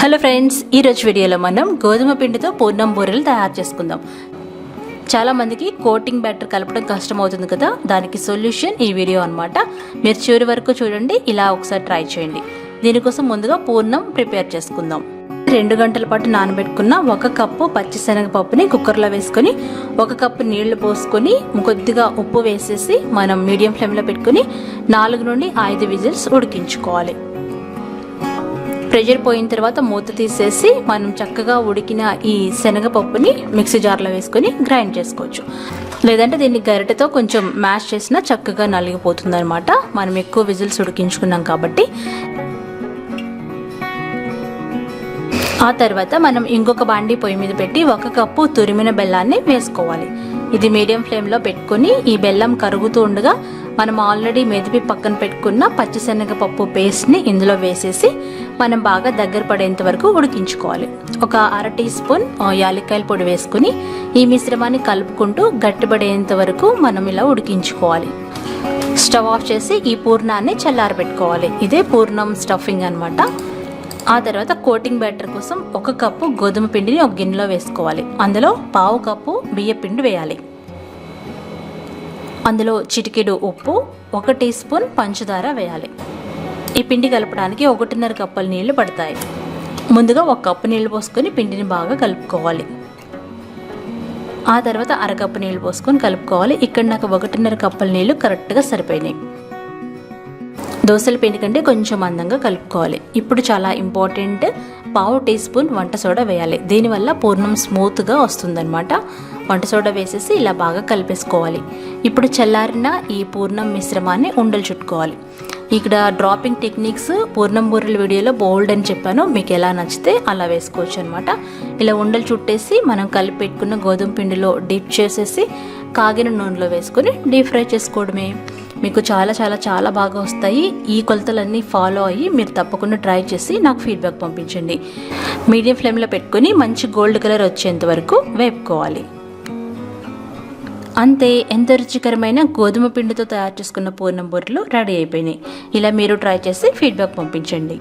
Hello friends, ఈరోజు వీడియోలో మనం గోధుమ పిండితో పూర్ణం బూరెలు తయారు చేసుకుందాం. చాలామందికి కోటింగ్ బ్యాటర్ కలపడం కష్టం అవుతుంది కదా, దానికి సొల్యూషన్ ఈ వీడియో అనమాట. మీరు చివరి వరకు చూడండి, ఇలా ఒకసారి ట్రై చేయండి. దీనికోసం ముందుగా పూర్ణం ప్రిపేర్ చేసుకుందాం. 2 గంటల పాటు నానబెట్టుకున్న 1 కప్పు పచ్చిశనగపప్పుని కుక్కర్లో వేసుకొని 1 కప్పు నీళ్లు పోసుకొని కొద్దిగా ఉప్పు వేసేసి మనం మీడియం ఫ్లేమ్లో పెట్టుకుని 4 నుండి 5 విజిల్స్ ఉడికించుకోవాలి. ప్రెషర్ పోయిన తర్వాత మూత తీసేసి మనం చక్కగా ఉడికిన ఈ శనగపప్పుని మిక్సీ జార్లో వేసుకొని గ్రైండ్ చేసుకోవచ్చు. లేదంటే దీన్ని గరిటెతో కొంచెం మ్యాష్ చేసినా చక్కగా నలిగిపోతుంది అనమాట. మనం ఎక్కువ విజిల్స్ ఉడికించుకున్నాం కాబట్టి. ఆ తర్వాత మనం ఇంకొక బాండీ పొయ్యి మీద పెట్టి 1 కప్పు తురిమిన బెల్లాన్ని వేసుకోవాలి. ఇది మీడియం ఫ్లేమ్లో పెట్టుకొని ఈ బెల్లం కరుగుతూ ఉండగా మనం ఆల్రెడీ మెదిపి పక్కన పెట్టుకున్న పచ్చిశనగపప్పు పేస్ట్ని ఇందులో వేసేసి మనం బాగా దగ్గర పడేంత వరకు ఉడికించుకోవాలి. ఒక 1/2 టీ స్పూన్ యాలక్కాయల పొడి వేసుకుని ఈ మిశ్రమాన్ని కలుపుకుంటూ గట్టిపడేంత వరకు మనం ఇలా ఉడికించుకోవాలి. స్టవ్ ఆఫ్ చేసి ఈ పూర్ణాన్ని చల్లారబెట్టుకోవాలి. ఇదే పూర్ణం స్టఫింగ్ అనమాట. ఆ తర్వాత కోటింగ్ బ్యాటర్ కోసం 1 కప్పు గోధుమ పిండిని ఒక గిన్నెలో వేసుకోవాలి. అందులో 1/2 కప్పు బియ్య పిండి వేయాలి. అందులో చిటికెడు ఉప్పు, 1 టీ స్పూన్ పంచదార వేయాలి. ఈ పిండి కలపడానికి 1.5 కప్పుల నీళ్లు పడతాయి. ముందుగా 1 కప్పు నీళ్లు పోసుకొని పిండిని బాగా కలుపుకోవాలి. ఆ తర్వాత 1/2 కప్పు నీళ్లు పోసుకొని కలుపుకోవాలి. ఇక్కడ నాకు 1.5 కప్పుల నీళ్లు కరెక్ట్గా సరిపోయినాయి. దోశల పిండి కంటే కొంచెం అందంగా కలుపుకోవాలి. ఇప్పుడు చాలా ఇంపార్టెంట్, 1/2 టీ స్పూన్ వంట సోడా వేయాలి. దీనివల్ల పూర్ణం స్మూత్గా వస్తుందన్నమాట. వంట సోడా వేసేసి ఇలా బాగా కలిపేసుకోవాలి. ఇప్పుడు చల్లారిన ఈ పూర్ణం మిశ్రమాన్ని ఉండలు చుట్టుకోవాలి. ఇక్కడ డ్రాపింగ్ టెక్నిక్స్ పూర్ణం బూరెల వీడియోలో బోల్డ్ అని చెప్పాను. మీకు ఎలా నచ్చితే అలా వేసుకోవచ్చు అనమాట. ఇలా ఉండలు చుట్టేసి మనం కలిపి పెట్టుకున్న గోధుమ పిండిలో డిప్ చేసేసి కాగిన నూనెలో వేసుకొని డీప్ ఫ్రై చేసుకోవడమే. మీకు చాలా చాలా చాలా బాగా వస్తాయి. ఈ కొలతలన్నీ ఫాలో అయ్యి మీరు తప్పకుండా ట్రై చేసి నాకు ఫీడ్బ్యాక్ పంపించండి. మీడియం ఫ్లేమ్లో పెట్టుకొని మంచి గోల్డ్ కలర్ వచ్చేంత వరకు వేపుకోవాలి. అంతే, ఎంత రుచికరమైన గోధుమ పిండితో తయారు చేసుకున్న పూర్ణం బూరెలు రెడీ అయిపోయినాయి. ఇలా మీరు ట్రై చేసి ఫీడ్బ్యాక్ పంపించండి.